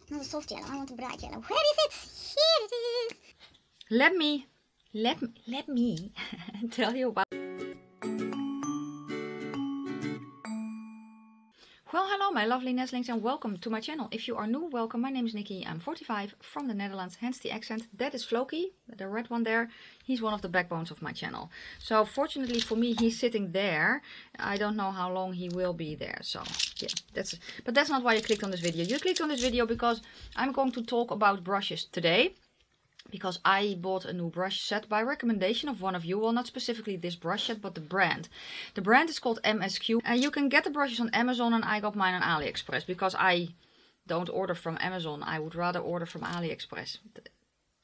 Not a soft yellow, I want a bright yellow. Where is it? Here it is. Let me tell you about. Well, hello my lovely nestlings and welcome to my channel. If you are new, welcome. My name is Nikki. I'm 45 from the Netherlands, hence the accent. That is Floki, the red one there. He's one of the backbones of my channel. So fortunately for me, he's sitting there. I don't know how long he will be there. So yeah, but that's not why you clicked on this video. You clicked on this video because I'm going to talk about brushes today. Because I bought a new brush set by recommendation of one of you. Well, not specifically this brush set, but the brand. The brand is called MSQ. And you can get the brushes on Amazon, and I got mine on AliExpress. Because I don't order from Amazon. I would rather order from AliExpress.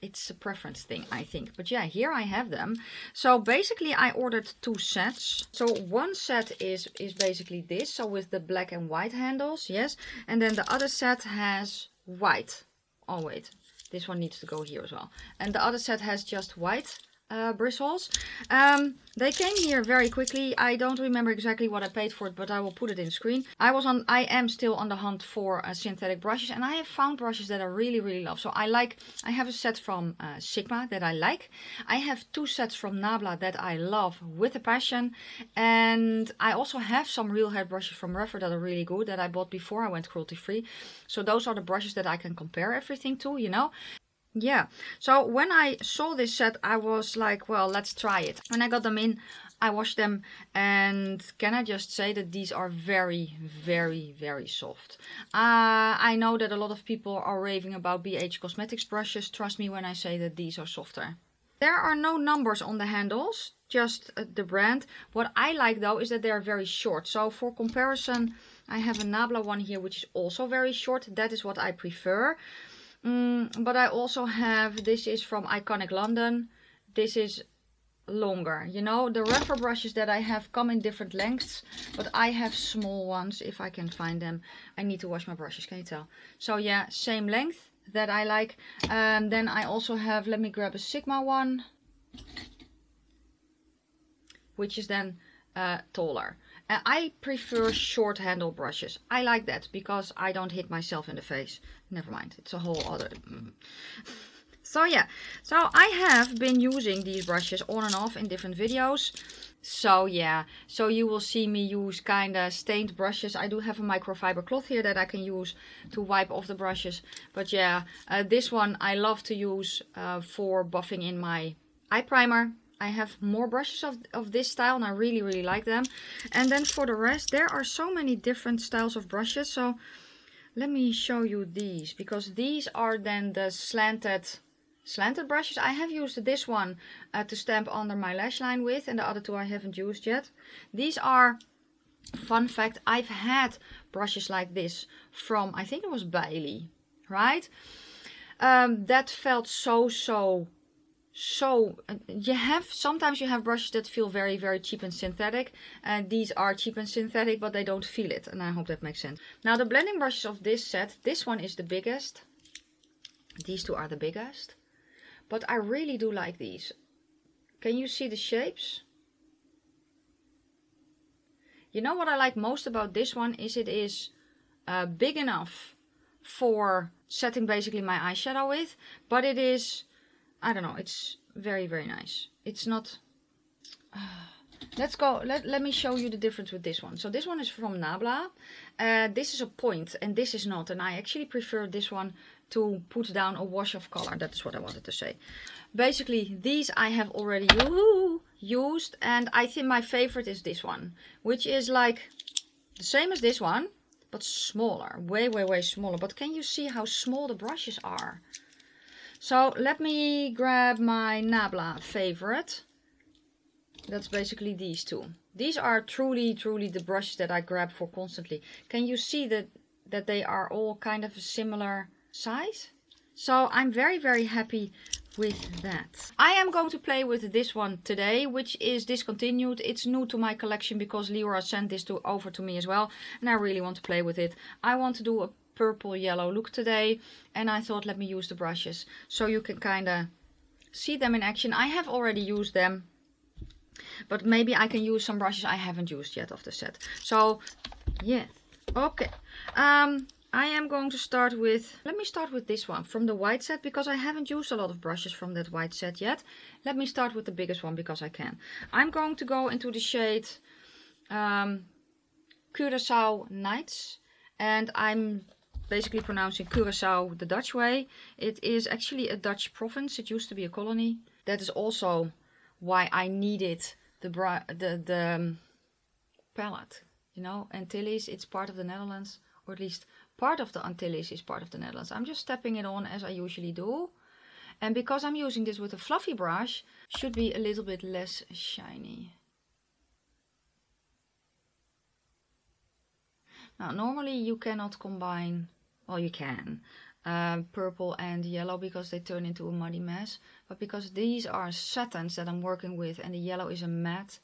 It's a preference thing, I think. But yeah, here I have them. So basically I ordered 2 sets. So one set is basically this. So with the black and white handles, yes. And then the other set has white. Oh, wait. This one needs to go here as well. And the other set has just white bristles. They came here very quickly. I don't remember exactly what I paid for it, but I will put it in the screen. I am still on the hunt for synthetic brushes, and I have found brushes that I really love. So I have a set from Sigma that I like. I have 2 sets from Nabla that I love with a passion. And I also have some real hair brushes from Referral that are really good that I bought before I went cruelty free. So those are the brushes that I can compare everything to, you know. Yeah, so when I saw this set, I was like, well, let's try it. When I got them in, I washed them, and can I just say that these are very soft. I know that a lot of people are raving about BH Cosmetics brushes. Trust me when I say that these are softer. There are no numbers on the handles, just the brand. What I like though is that they are very short. So for comparison, I have a Nabla one here, which is also very short. That is what I prefer. But I also have, this is from Iconic London. This is longer. You know, the Referral brushes that I have come in different lengths, but I have small ones if I can find them. I need to wash my brushes, can you tell? So yeah, same length that I like. Then I also have, let me grab a Sigma one, which is then taller. I prefer short handle brushes. I like that because I don't hit myself in the face. Never mind, it's a whole other... So yeah, so I have been using these brushes on and off in different videos. So yeah, so you will see me use kind of stained brushes. I do have a microfiber cloth here that I can use to wipe off the brushes. But yeah, this one I love to use for buffing in my eye primer. I have more brushes of this style and I really like them. And then for the rest, there are so many different styles of brushes. So let me show you these, because these are then the slanted brushes. I have used this one to stamp under my lash line with, and the other 2 I haven't used yet. These are, fun fact, I've had brushes like this from, I think it was Bailey, right? That felt so sometimes you have brushes that feel very cheap and synthetic, and these are cheap and synthetic, but they don't feel it, and I hope that makes sense. Now the blending brushes of this set, this one is the biggest, these 2 are the biggest, but I really do like these. Can you see the shapes? You know what I like most about this one is it is big enough for setting basically my eyeshadow with, but it is, I don't know, it's very nice. It's not... let's go, let me show you the difference with this one. So this one is from Nabla. This is a point and this is not. And I actually prefer this one to put down a wash of color. That is what I wanted to say. Basically, these I have already used. And I think my favorite is this one. Which is like the same as this one, but smaller. Way smaller. But can you see how small the brushes are? So let me grab my Nabla favorite. That's basically these 2. These are truly the brushes that I grab for constantly. Can you see that they are all kind of a similar size? So I'm very happy with that. I am going to play with this one today, which is Discontinued. It's new to my collection because Leora sent this over to me as well, and I really want to play with it. I want to do a purple yellow look today, and I thought let me use the brushes so you can kind of see them in action. I have already used them, but maybe I can use some brushes I haven't used yet of the set. So yeah, okay. I am going to start with, let me start with this one from the white set, because I haven't used a lot of brushes from that white set yet. Let me start with the biggest one because I can. I'm going to go into the shade Curaçao Nights, and I'm basically pronouncing Curaçao the Dutch way. It is actually a Dutch province. It used to be a colony. That is also why I needed the palette. You know, Antilles, it's part of the Netherlands, or at least part of the Antilles is part of the Netherlands. I'm just stepping it on as I usually do. And because I'm using this with a fluffy brush, should be a little bit less shiny. Now, normally you cannot combine, well, you can, purple and yellow because they turn into a muddy mess. But because these are satins that I'm working with and the yellow is a matte,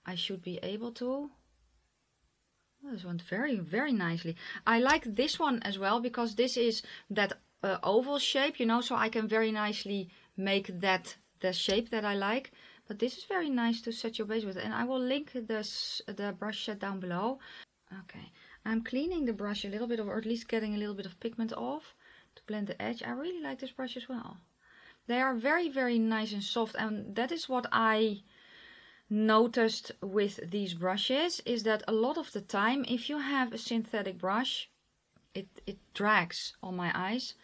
I should be able to. This went very, very nicely. I like this one as well because this is that oval shape, you know, so I can very nicely make that the shape that I like. But this is very nice to set your base with, and I will link the brush set down below. Okay, I'm cleaning the brush a little bit, or at least getting a little bit of pigment off to blend the edge. I really like this brush as well. They are very, very nice and soft, and that is what I noticed with these brushes, is that a lot of the time if you have a synthetic brush, it drags on my eyes,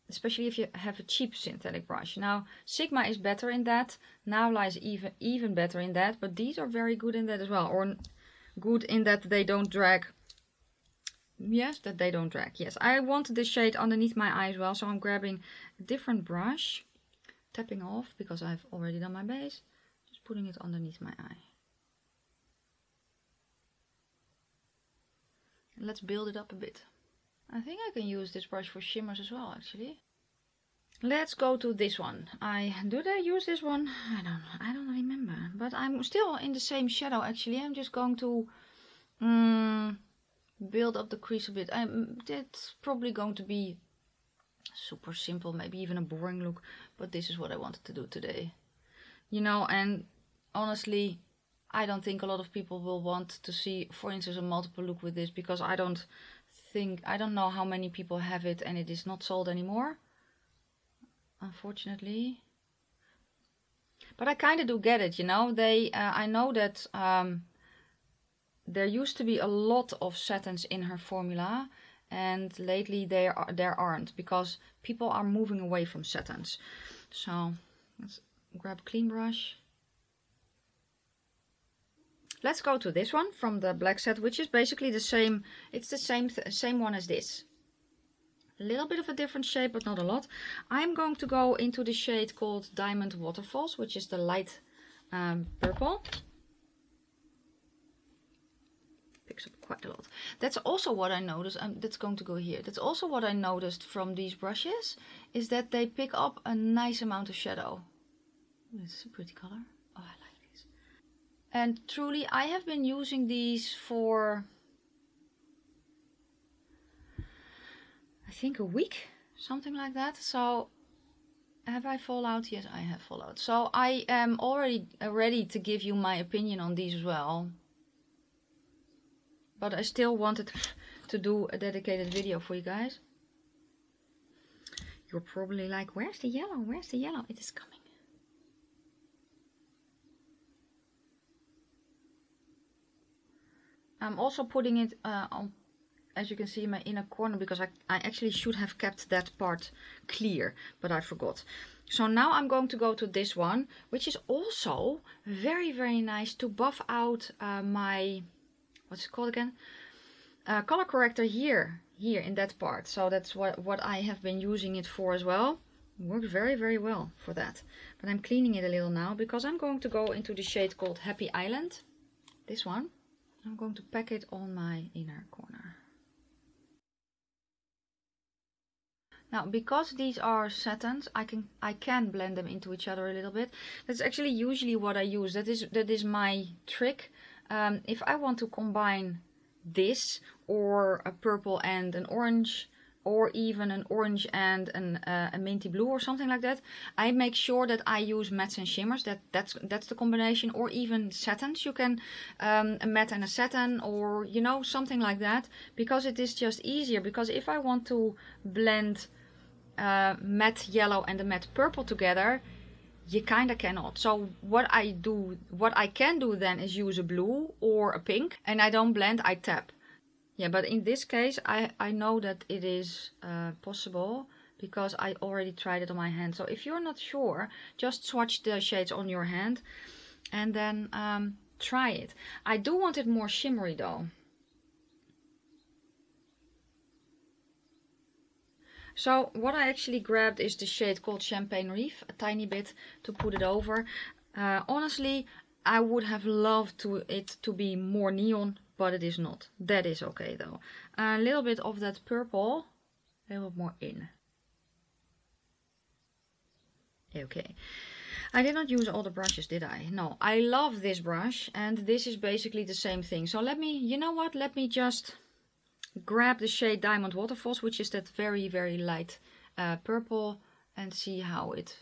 especially if you have a cheap synthetic brush. Now Sigma is better in that, Now Lies even better in that, but these are very good in that as well, or good in that they don't drag. Yes, that they don't drag. Yes, I want the shade underneath my eye as well, so I'm grabbing a different brush, tapping off because I've already done my base, putting it underneath my eye. Let's build it up a bit. I think I can use this brush for shimmers as well, actually. Let's go to this one. Did I use this one? I don't remember. But I'm still in the same shadow, actually. I'm just going to build up the crease a bit. That's probably going to be super simple, maybe even a boring look. But this is what I wanted to do today. You know, and honestly, I don't think a lot of people will want to see, for instance, a multiple look with this, because I don't know how many people have it and it is not sold anymore, unfortunately. But I kind of do get it, you know. I know that there used to be a lot of satins in her formula, and lately there aren't, because people are moving away from satins. So let's grab a clean brush. Let's go to this one from the black set, which is basically the same. It's the same one as this. A little bit of a different shape, but not a lot. I'm going to go into the shade called Diamond Waterfalls, which is the light purple. Picks up quite a lot. That's also what I noticed. That's going to go here. That's also what I noticed from these brushes, is that they pick up a nice amount of shadow. This is a pretty color. Oh, I like this. And truly, I have been using these for, I think, a week, something like that. So have I fallout? Yes, I have fallout. So I am already ready to give you my opinion on these as well. But I still wanted to do a dedicated video for you guys. You're probably like, where's the yellow? Where's the yellow? It is coming. I'm also putting it on, as you can see, in my inner corner, because I actually should have kept that part clear, but I forgot. So now I'm going to go to this one, which is also very, very nice to buff out my, what's it called again? Color corrector here in that part. So that's what I have been using it for as well. It works very, very well for that. But I'm cleaning it a little now, because I'm going to go into the shade called Happy Island. This one. I'm going to pack it on my inner corner. Now, because these are satins, I can blend them into each other a little bit. That's actually usually what I use. That is my trick. If I want to combine this or a purple and an orange or even an orange and a minty blue or something like that, I make sure that I use mattes and shimmers. That's the combination, or even satins. You can a matte and a satin, or you know, something like that, because it is just easier. Because if I want to blend matte yellow and the matte purple together, you kinda cannot. So what I can do then is use a blue or a pink, and I don't blend, I tap. Yeah, but in this case I know that it is possible because I already tried it on my hand. So if you're not sure, just swatch the shades on your hand and then try it. I do want it more shimmery though. So what I actually grabbed is the shade called Champagne Reef, a tiny bit to put it over. Honestly, I would have loved it to be more neon, but it is not. That is okay though. A little bit of that purple, a little bit more in. Okay. I did not use all the brushes, did I? No, I love this brush, and this is basically the same thing. So let me, you know what, let me just grab the shade Diamond Waterfalls, which is that very, very light purple, and see how it...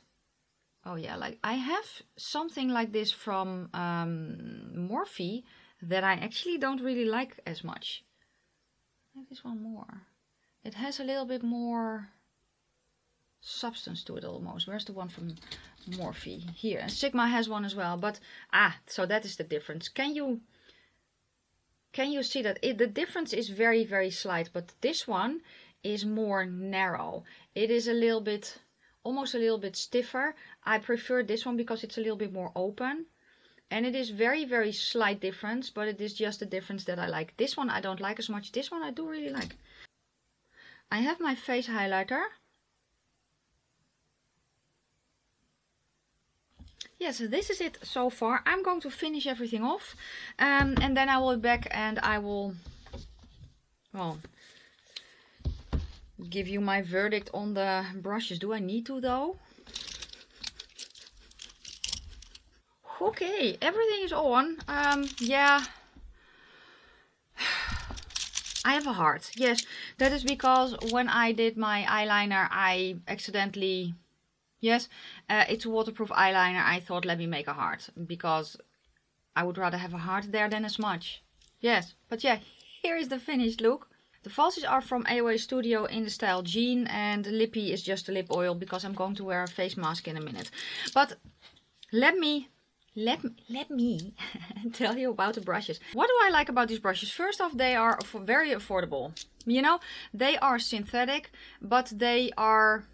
Oh yeah, like I have something like this from Morphe that I actually don't really like as much. I like this one more. It has a little bit more substance to it almost. Where's the one from Morphe? Here. And Sigma has one as well, but so that is the difference. Can you see that the difference is very, very slight, but this one is more narrow. It is a little bit, almost a little bit stiffer. I prefer this one because it's a little bit more open, and it is very, very slight difference, but it is just a difference that I like. This one I don't like as much. This one I do really like. I have my face highlighter. Yes, this is it so far. I'm going to finish everything off, and then I will be back and I will, well, give you my verdict on the brushes. Do I need to though? Okay, everything is on. Yeah. I have a heart. Yes, that is because when I did my eyeliner, I accidentally... Yes, it's a waterproof eyeliner. I thought, let me make a heart, because I would rather have a heart there than a smudge. Yes, but yeah, here is the finished look. The falsies are from AOA Studio in the style Jean, and the lippy is just a lip oil because I'm going to wear a face mask in a minute. But let me tell you about the brushes. What do I like about these brushes? First off, they are very affordable. You know, they are synthetic, but they are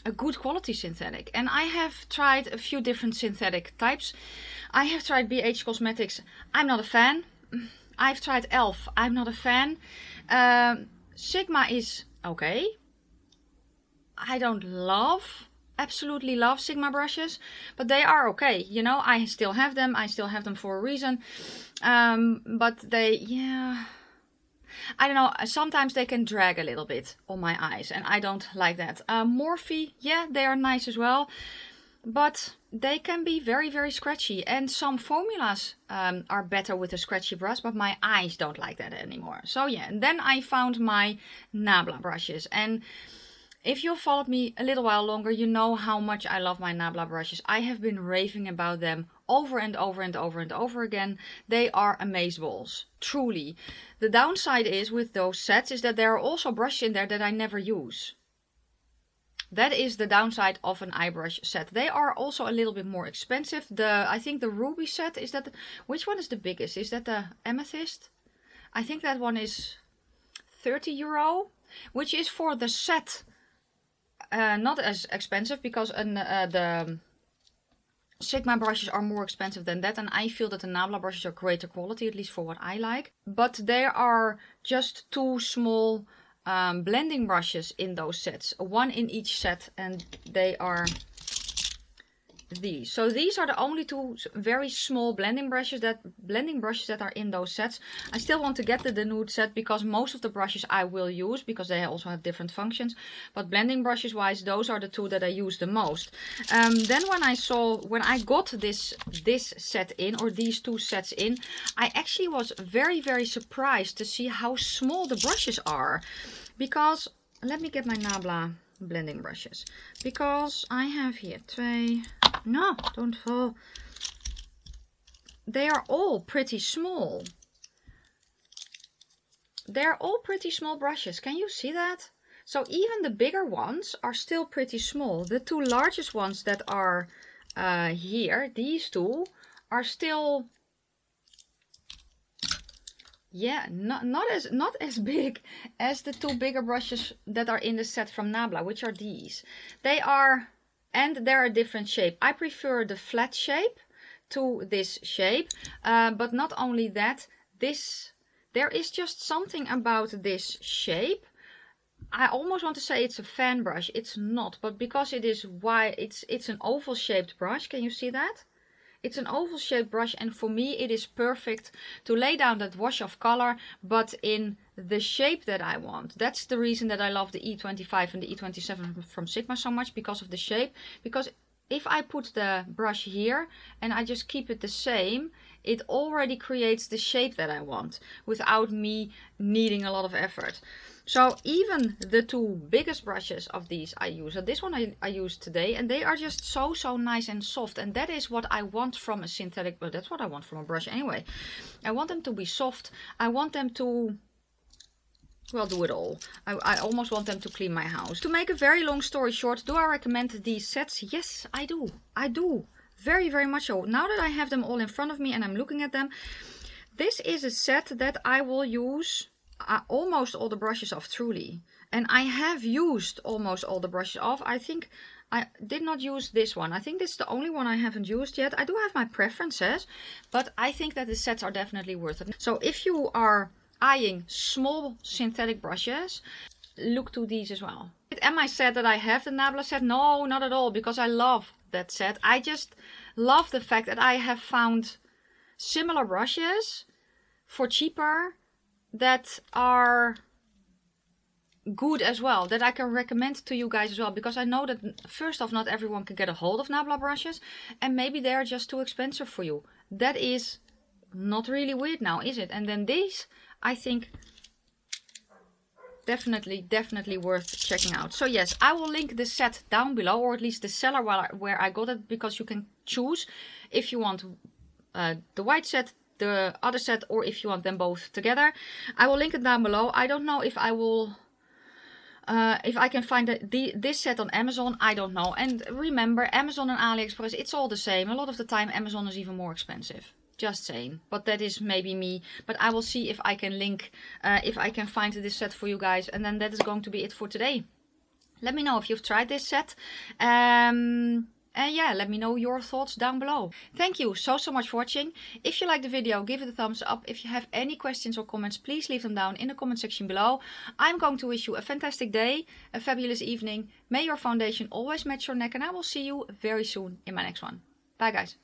a good quality synthetic, and I have tried a few different synthetic types. I have tried BH Cosmetics. I'm not a fan. I've tried e.l.f. I'm not a fan. Sigma is okay. I don't absolutely love Sigma brushes, but they are okay. You know, I still have them. I still have them for a reason. But they, yeah, I don't know, sometimes they can drag a little bit on my eyes, and I don't like that. Morphe, yeah, they are nice as well, but they can be very, very scratchy, and some formulas are better with a scratchy brush, but my eyes don't like that anymore. So yeah, and then I found my Nabla brushes, and if you followed me a little while longer, you know how much I love my Nabla brushes. I have been raving about them over and over and over and over again. They are amazeballs, truly. The downside is with those sets is that there are also brushes in there that I never use. That is the downside of an eye brush set. They are also a little bit more expensive. I think the Ruby set, is that, which one is the biggest? Is that the Amethyst? I think that one is 30 euro, which is for the set. Not as expensive, because the Sigma brushes are more expensive than that, and I feel that the Nabla brushes are greater quality, at least for what I like. But there are just two small blending brushes in those sets, one in each set, and they are these. So these are the only two very small blending brushes that are in those sets. I still want to get the Nude set, because most of the brushes I will use, because they also have different functions. But blending brushes wise, those are the two that I use the most. Then when I got this set in, or these two sets in, I actually was very, very surprised to see how small the brushes are, because let me get my Nabla blending brushes. Because I have here 2. No, don't fall. They are all pretty small. They're all pretty small brushes. Can you see that? So even the bigger ones are still pretty small. The 2 largest ones that are here, these 2, are still, yeah, not as big as the 2 bigger brushes that are in the set from Nabla, which are these. They're a different shape. I prefer the flat shape to this shape, but not only that, there is just something about this shape. I almost want to say it's a fan brush. It's not, but because it is wide, it's an oval shaped brush. Can you see that? It's an oval shaped brush, and for me it is perfect to lay down that wash of color, but in the shape that I want. That's the reason that I love the E25 and the E27 from Sigma so much, because of the shape. Because if I put the brush here and I just keep it the same, it already creates the shape that I want without me needing a lot of effort. So even the 2 biggest brushes of these I use. So this one I used today, and they are just so nice and soft. And that is what I want from a synthetic, well, that's what I want from a brush anyway. I want them to be soft. I want them to, well, do it all. I almost want them to clean my house. To make a very long story short, do I recommend these sets? Yes, I do. I do. Very much so. Now that I have them all in front of me and I'm looking at them, this is a set that I will use almost all the brushes of, truly. And I have used almost all the brushes off. I think I did not use this one. I think this is the only one I haven't used yet. I do have my preferences, but I think that the sets are definitely worth it. So if you are eyeing small synthetic brushes, look to these as well. Am I sad that I have the Nabla set? No, not at all, because I love that set. I just love the fact that I have found similar brushes for cheaper that are good as well, that I can recommend to you guys as well, because I know that first off, not everyone can get a hold of Nabla brushes, and maybe they are just too expensive for you. That is not really weird now, is it? And then these, I think, definitely worth checking out. So yes, I will link the set down below, or at least the seller where I got it, because you can choose if you want the white set, the other set, or if you want them both together. I will link it down below. I don't know if I will if I can find this set on Amazon. I don't know. And remember, Amazon and AliExpress, it's all the same. A lot of the time Amazon is even more expensive. Just saying. But that is maybe me. But I will see if I can link, if I can find this set for you guys. And then that is going to be it for today. Let me know if you've tried this set. And yeah, let me know your thoughts down below. Thank you so much for watching. If you liked the video, give it a thumbs up. If you have any questions or comments, please leave them down in the comment section below. I'm going to wish you a fantastic day, a fabulous evening. May your foundation always match your neck, and I will see you very soon in my next one. Bye guys.